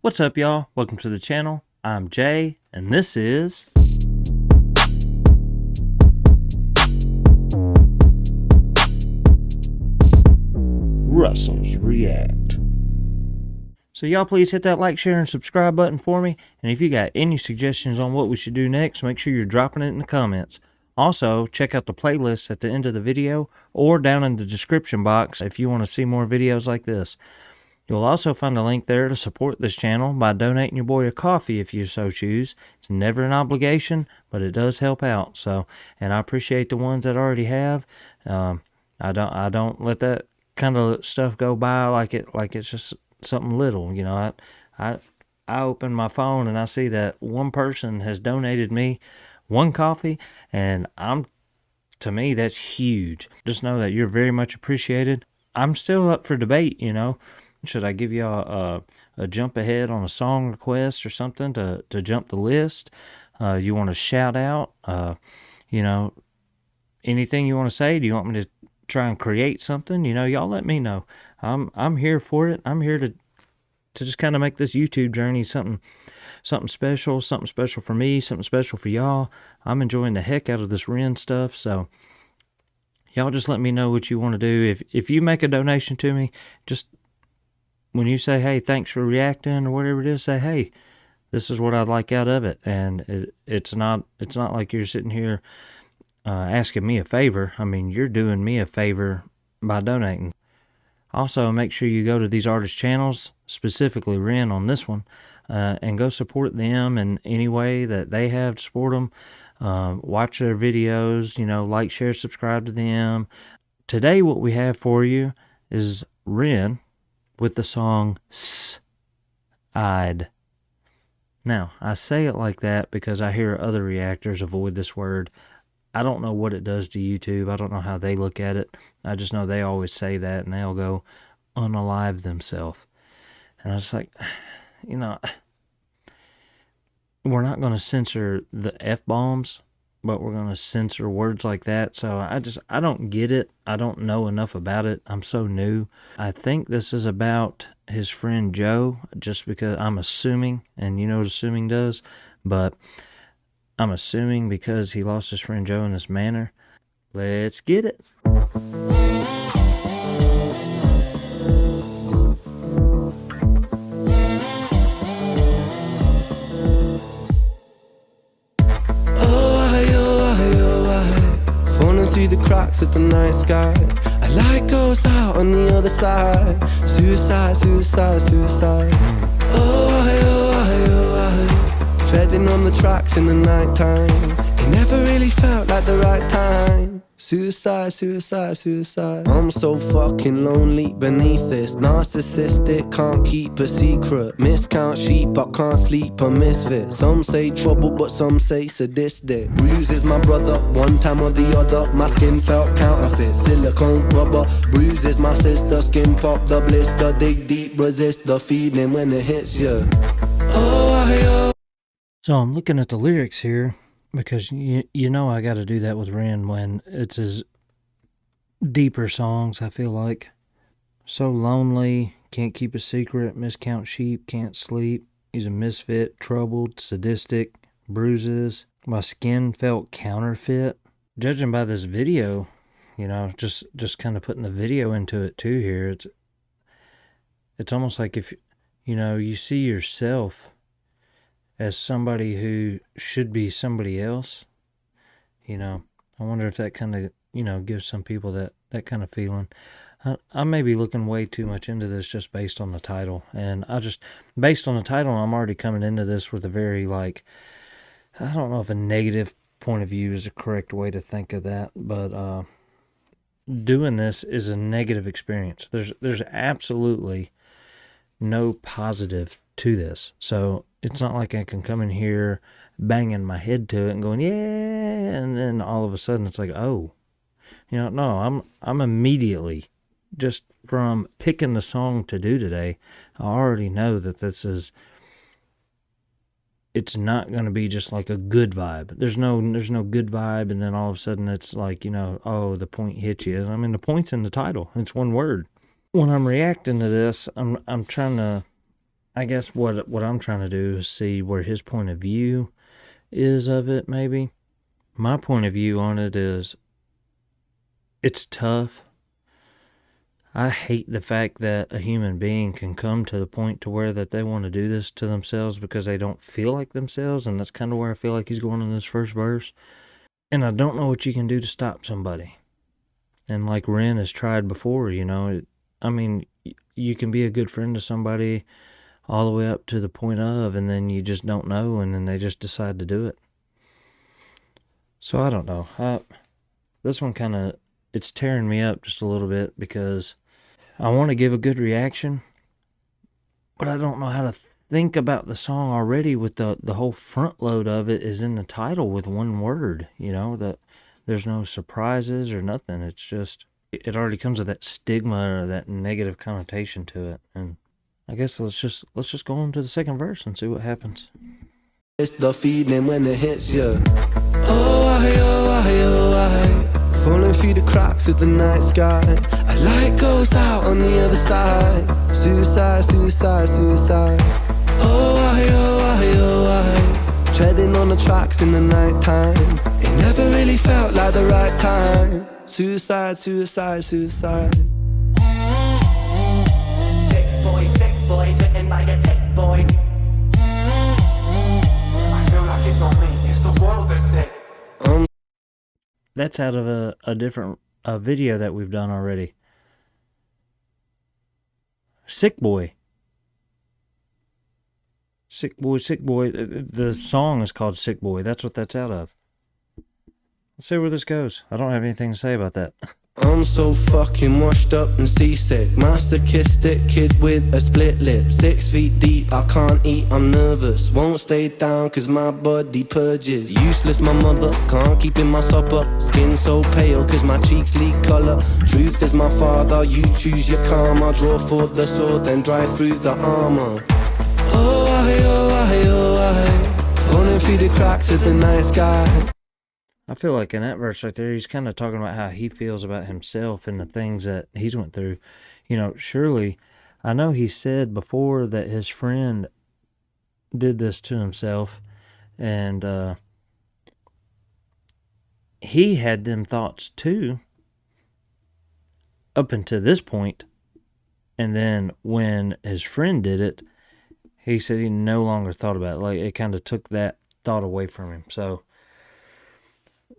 What's up, y'all? Welcome to the channel. I'm Jay, and this is Russell's React. So y'all please hit that like, share, and subscribe button for me. And if you got any suggestions on what we should do next, make sure you're dropping it in the comments. Also, check out the playlist at the end of the video or down in the description box if you want to see more videos like this. You'll also find a link there to support this channel by donating your boy a coffee if you so choose. It's never an obligation, but it does help out. And I appreciate the ones that already have. I don't let that kind of stuff go by like it's just something little. You know, I open my phone and I see that one person has donated me one coffee, and to me that's huge. Just know that you're very much appreciated. I'm still up for debate, you know. Should I give y'all a jump ahead on a song request or something to jump the list? You want to shout out? You know, anything you want to say? Do you want me to try and create something? You know, y'all let me know. I'm here for it. I'm here to just kind of make this YouTube journey something special for me, something special for y'all. I'm enjoying the heck out of this Ren stuff, so y'all just let me know what you want to do. If you make a donation to me, just when you say, hey, thanks for reacting or whatever it is, say, hey, this is what I'd like out of it. And it's not like you're sitting here asking me a favor. I mean, you're doing me a favor by donating. Also, make sure you go to these artists' channels, specifically Ren on this one, and go support them in any way that they have to support them. Watch their videos, you know, like, share, subscribe to them. Today, what we have for you is Ren with the song cide. Now, I say it like that because I hear other reactors avoid this word. I don't know what it does to YouTube. I don't know how they look at it. I just know they always say that, and they'll go unalive themselves. And I was like, you know, we're not going to censor the F-bombs, but we're going to censor words like that. So I don't get it. I don't know enough about it. I'm so new. I think this is about his friend Joe, just because I'm assuming, and you know what assuming does, but I'm assuming because he lost his friend Joe in this manner. Let's get it. Through the cracks of the night sky, a light goes out on the other side. Suicide, suicide, suicide. Oh, treading on the tracks in the night time. It never really felt like the right time. Suicide, suicide, suicide. I'm so fucking lonely beneath this. Narcissistic, can't keep a secret. Miscount sheep, but can't sleep, a misfit. Some say trouble, but some say sadistic. Bruises my brother, one time or the other. My skin felt counterfeit, silicone rubber. Bruises my sister, skin pop the blister. Dig deep, resist the feeling when it hits you. So I'm looking at the lyrics here, because you know I got to do that with Ren when it's his deeper songs, I feel like. So lonely, can't keep a secret, miscount sheep, can't sleep. He's a misfit, troubled, sadistic, bruises. My skin felt counterfeit. Judging by this video, you know, just kind of putting the video into it too here, it's almost like if, you know, you see yourself as somebody who should be somebody else, you know. I wonder if that kind of, you know, gives some people that kind of feeling. I may be looking way too much into this just based on the title. And based on the title, I'm already coming into this with a very, like, I don't know if a negative point of view is the correct way to think of that, but doing this is a negative experience. There's absolutely no positive to this. So it's not like I can come in here banging my head to it and going, yeah, and then all of a sudden it's like, oh, you know, no, I'm immediately, just from picking the song to do today, I already know that it's not going to be just like a good vibe. There's no good vibe, and then all of a sudden it's like, you know, oh, the point hits you. I mean, the point's in the title. It's one word. When I'm reacting to this, I'm trying to I guess what I'm trying to do is see where his point of view is of it, maybe. My point of view on it is it's tough. I hate the fact that a human being can come to the point to where that they want to do this to themselves because they don't feel like themselves, and that's kind of where I feel like he's going in this first verse. And I don't know what you can do to stop somebody. And like Ren has tried before, you can be a good friend to somebody all the way up to the point of, and then you just don't know, and then they just decide to do it. So I don't know. This one kind of, it's tearing me up just a little bit because I want to give a good reaction, but I don't know how to think about the song already with the whole front load of it is in the title with one word, that there's no surprises or nothing. It's just, it already comes with that stigma or that negative connotation to it. And I guess let's just go on to the second verse and see what happens. It's the feeling when it hits you. Oh, falling through the cracks of the night sky. A light goes out on the other side. Suicide, suicide, suicide. Oh, treading on the tracks in the night time. It never really felt like the right time. Suicide, suicide, suicide. Sick boy, bitten by a tick boy. It's not me, it's the world that's sick. That's out of a different video that we've done already. Sick boy. Sick boy, sick boy. The song is called Sick Boy. That's what that's out of. Let's see where this goes. I don't have anything to say about that. I'm so fucking washed up and seasick. Masochistic kid with a split lip. 6 feet deep, I can't eat, I'm nervous. Won't stay down cause my body purges. Useless my mother, can't keep in my supper. Skin so pale cause my cheeks leak colour. Truth is my father, you choose your karma. Draw for the sword, then drive through the armour. Falling through the cracks of the night sky. I feel like in that verse right there, he's kind of talking about how he feels about himself and the things that he's went through. Surely, I know he said before that his friend did this to himself, and he had them thoughts too, up until this point. And then when his friend did it, he said he no longer thought about it. Like, it kind of took that thought away from him. So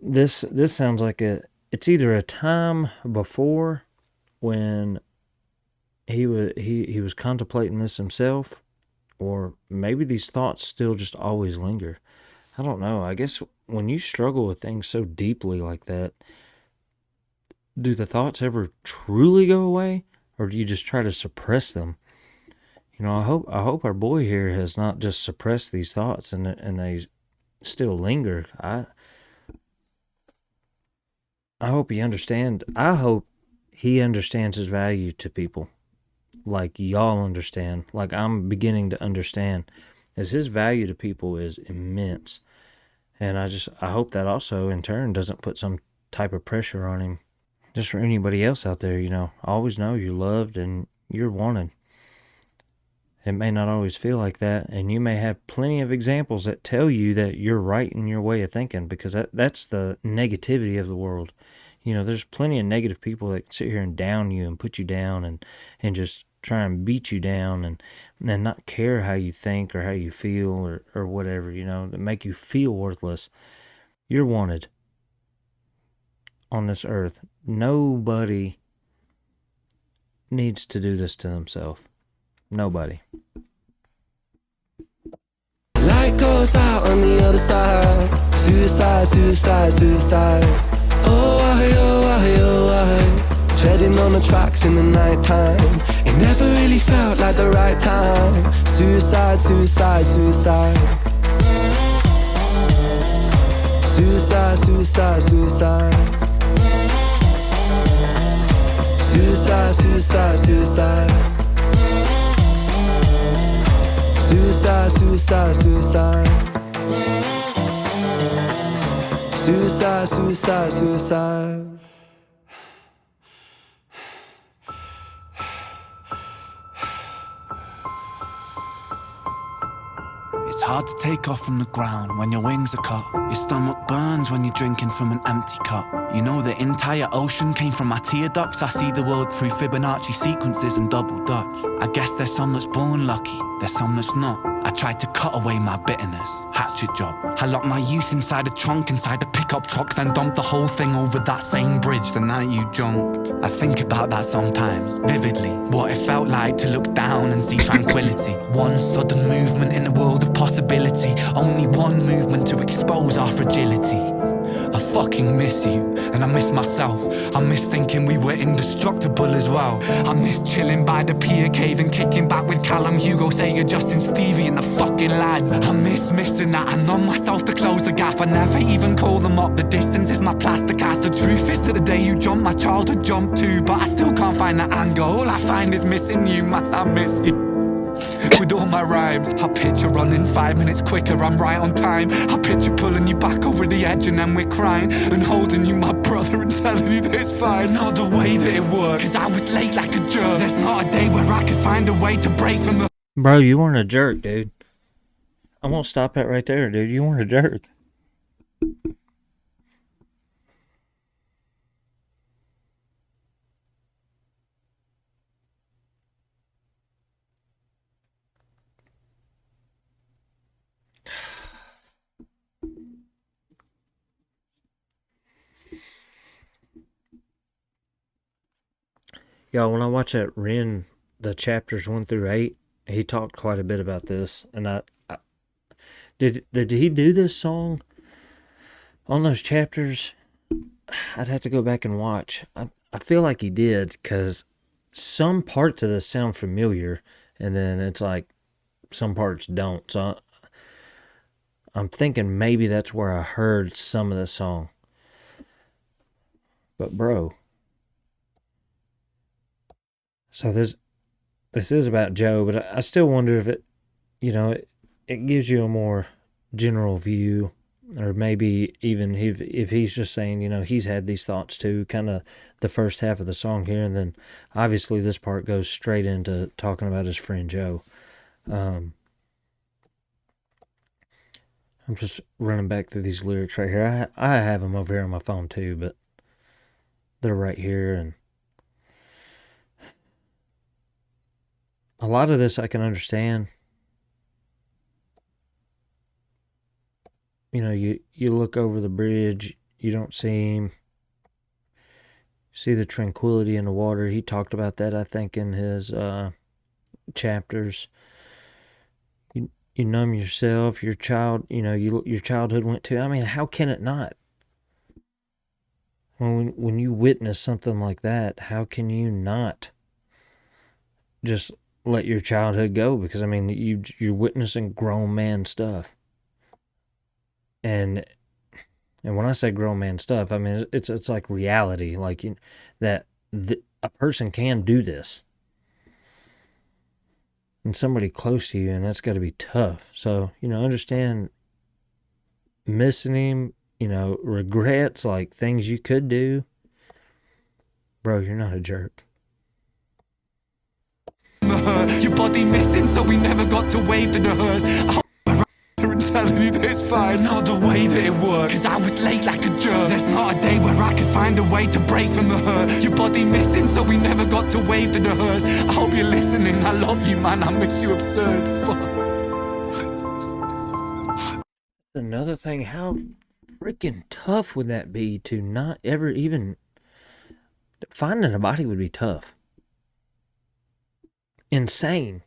this sounds like it's either a time before when he was contemplating this himself, or maybe these thoughts still just always linger. I don't know. I guess when you struggle with things so deeply like that, do the thoughts ever truly go away, or do you just try to suppress them? I hope our boy here has not just suppressed these thoughts and they still linger. I hope he understands. I hope he understands his value to people, like y'all understand, like I'm beginning to understand, as his value to people is immense. And I hope that also in turn doesn't put some type of pressure on him. Just for anybody else out there, always know you're loved and you're wanted. It may not always feel like that, and you may have plenty of examples that tell you that you're right in your way of thinking, because that's the negativity of the world. There's plenty of negative people that sit here and down you and put you down and just try and beat you down and not care how you think or how you feel or whatever, that make you feel worthless. You're wanted on this earth. Nobody needs to do this to themselves. Nobody. Light goes out on the other side. Suicide, suicide, suicide. Oh, treading on the tracks in the night time. It never really felt like the right time. Suicide, suicide, suicide. Suicide, suicide, suicide. Suicide, suicide, suicide. Suicide, suicide, suicide. Suicide, suicide, suicide. hard to take off from the ground when your wings are cut. Your stomach burns when you're drinking from an empty cup. You know the entire ocean came from my tear ducts. I see the world through Fibonacci sequences and double Dutch. I guess there's some that's born lucky, there's some that's not. I tried to cut away my bitterness, hatchet job. I locked my youth inside a trunk, inside a pickup truck, then dumped the whole thing over that same bridge the night you jumped. I think about that sometimes, vividly. What it felt like to look down and see tranquility. One sudden movement in a world of possibility. Only one movement to expose our fragility. I fucking miss you, and I miss myself. I miss thinking we were indestructible as well. I miss chilling by the pier cave and kicking back with Callum, Hugo, Sega, Justin, Stevie and the fucking lads. I miss missing that. I numb myself to close the gap. I never even call them up. The distance is my plaster cast. The truth is that the day you jumped, my childhood jumped too. But I still can't find that anger. All I find is missing you, man, I miss you. With all my rhymes, I picture running 5 minutes quicker, I'm right on time. I picture pulling you back over the edge and then we're crying, and holding you, my brother, and telling you that it's fine. Not the way that it worked, cause I was late like a jerk. There's not a day where I could find a way to break from the... Bro, you weren't a jerk, dude. I'm gonna stop that right there, dude. You weren't a jerk. Y'all, when I watch that Ren, the chapters 1 through 8, he talked quite a bit about this. And I did he do this song on those chapters? I'd have to go back and watch. I feel like he did, because some parts of this sound familiar, and then it's like some parts don't. So I'm thinking maybe that's where I heard some of the song. But bro, so this is about Joe, but I still wonder if it, it gives you a more general view, or maybe even if he's just saying, he's had these thoughts too, kind of the first half of the song here, and then obviously this part goes straight into talking about his friend Joe. I'm just running back through these lyrics right here. I have them over here on my phone too, but they're right here, and a lot of this I can understand. You look over the bridge, you don't see him. See the tranquility in the water. He talked about that, I think, in his chapters. You numb yourself, your childhood went to. I mean, how can it not? When you witness something like that, how can you not just let your childhood go? Because I mean, you're witnessing grown man stuff, and when I say grown man stuff, I mean it's like reality, like that a person can do this, and somebody close to you, and that's got to be tough. So understand missing him, regrets, like things you could do. Bro, you're not a jerk. Your body missing, so we never got to wave to the hers. And telling you that it's fine, not the way that it worked, cause I was late like a jerk. There's not a day where I could find a way to break from the hurt. Your body missing, so we never got to wave to the hers. I hope you're listening, I love you, man, I miss you absurd. Fuck. Another thing, how freaking tough would that be to not ever even... Finding a body would be tough. Insane.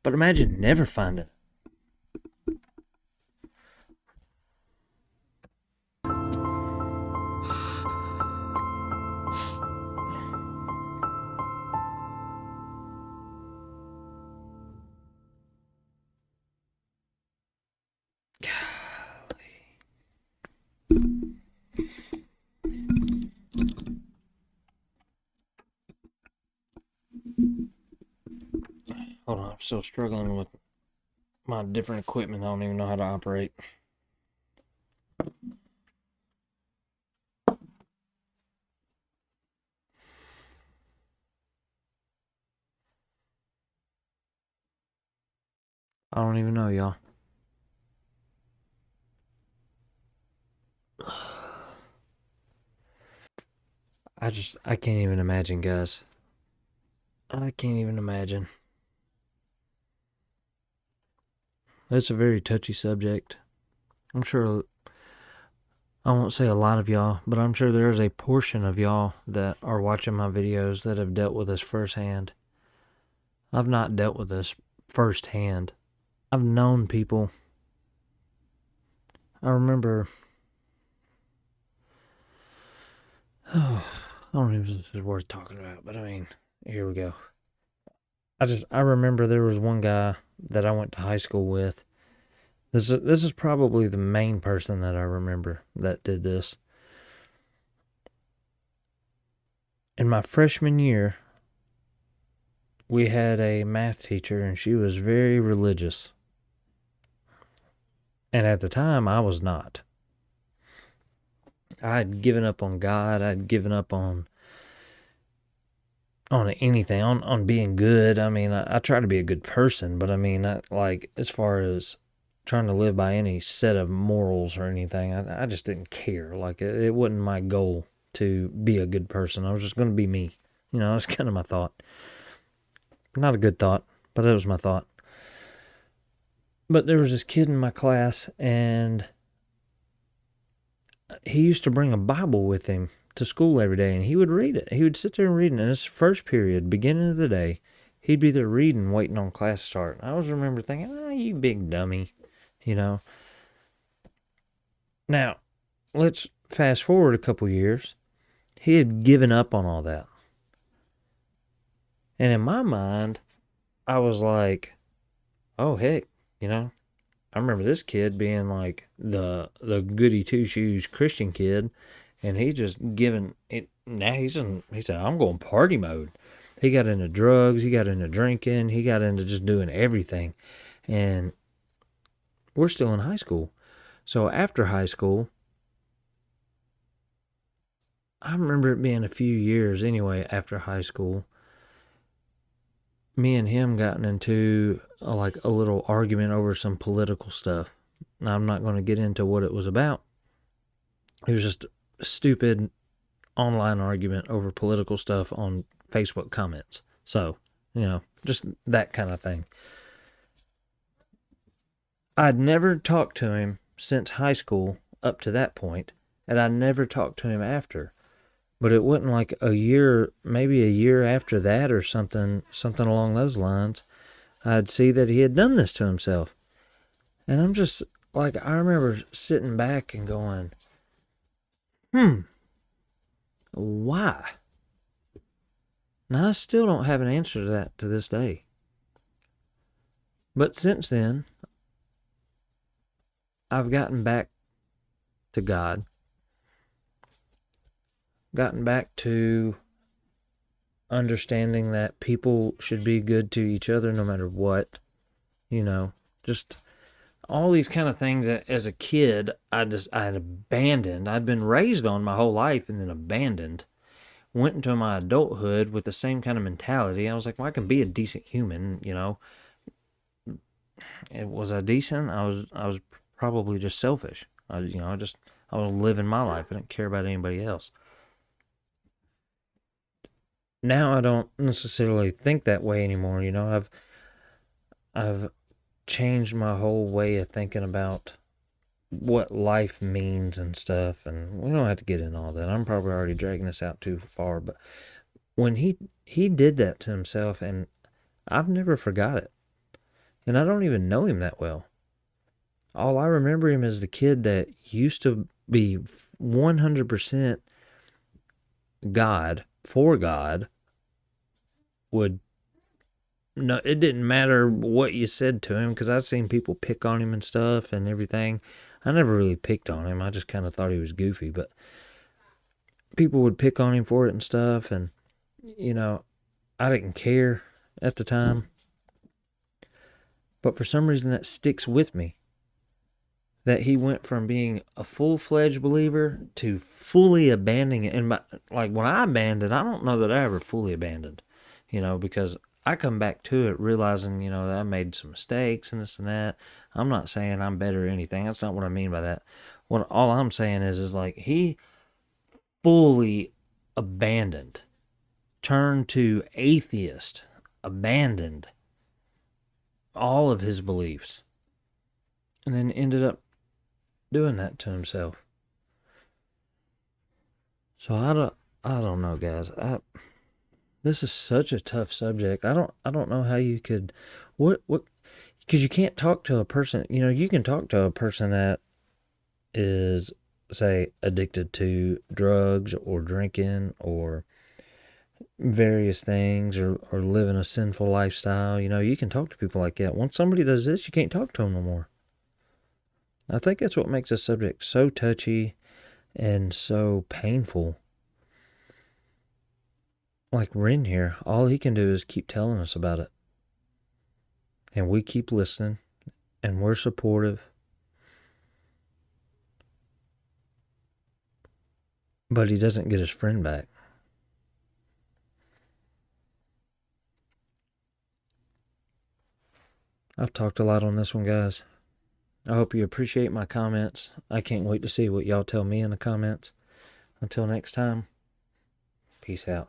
But imagine never finding it. Hold on, I'm still struggling with my different equipment. I don't even know how to operate. I don't even know, y'all. I can't even imagine, guys. I can't even imagine. That's a very touchy subject. I'm sure, I won't say a lot of y'all, but I'm sure there's a portion of y'all that are watching my videos that have dealt with this firsthand. I've not dealt with this firsthand. I've known people. I remember, I don't even know if this is worth talking about, but I mean, here we go. I remember there was one guy that I went to high school with. This is probably the main person that I remember that did this. In my freshman year, we had a math teacher, and she was very religious. And at the time, I was not. I had given up on God. I'd given up on anything, on being good. I mean, I try to be a good person, but I mean, like, as far as trying to live by any set of morals or anything, I just didn't care. Like, it wasn't my goal to be a good person. I was just going to be me. You know, that's kind of my thought. Not a good thought, but that was my thought. But there was this kid in my class, and he used to bring a Bible with him to school every day, and he would read it. He would sit there and read it. In his first period, beginning of the day, he'd be there reading, waiting on class to start. I always remember thinking, you big dummy, you know. Now, let's fast forward a couple years. He had given up on all that. And in my mind, I was like, oh, heck, you know, I remember this kid being like the goody two shoes Christian kid, and he just giving it. Now he said, I'm going party mode. He got into drugs, he got into drinking, he got into just doing everything. And we're still in high school. So after high school, I remember it being a few years anyway after high school, me and him gotten into a little argument over some political stuff. Now, I'm not going to get into what it was about. It was just a stupid online argument over political stuff on Facebook comments. So, you know, just that kind of thing. I'd never talked to him since high school up to that point, and I never talked to him after. But it wasn't like a year, maybe a year after that or something along those lines, I'd see that he had done this to himself. And I'm just like, I remember sitting back and going, why? Now, I still don't have an answer to that to this day. But since then, I've gotten back to God, gotten back to understanding that people should be good to each other no matter what, you know, just all these kind of things that as a kid I had abandoned. I'd been raised on my whole life and then abandoned. Went into my adulthood with the same kind of mentality. I was like, well, I can be a decent human, you know. Was I decent? I was probably just selfish. I was living my life. I didn't care about anybody else. Now I don't necessarily think that way anymore. You know, I've changed my whole way of thinking about what life means and stuff, and we don't have to get into all that. I'm probably already dragging this out too far, but when he did that to himself, and I've never forgot it, and I don't even know him that well. All I remember him as the kid that used to be 100% God, for God, would no, it didn't matter what you said to him, because I've seen people pick on him and stuff and everything. I never really picked on him. I just kind of thought he was goofy, but people would pick on him for it and stuff, and, you know, I didn't care at the time. But for some reason that sticks with me. That he went from being a full-fledged believer to fully abandoning it. And like when I abandoned, I don't know that I ever fully abandoned, you know, because I come back to it realizing, that I made some mistakes and this and that. I'm not saying I'm better or anything. That's not what I mean by that. All I'm saying is like he fully abandoned, turned to atheist, abandoned all of his beliefs, and then ended up doing that to himself. So I don't know, guys. This is such a tough subject. I don't know how you could, what, because you can't talk to a person. You can talk to a person that is, say, addicted to drugs or drinking or various things, or living a sinful lifestyle. You can talk to people like that. Once somebody does this, you can't talk to them no more. I think that's what makes this subject so touchy and so painful. Like Ren here, all he can do is keep telling us about it. And we keep listening, and we're supportive. But he doesn't get his friend back. I've talked a lot on this one, guys. I hope you appreciate my comments. I can't wait to see what y'all tell me in the comments. Until next time, peace out.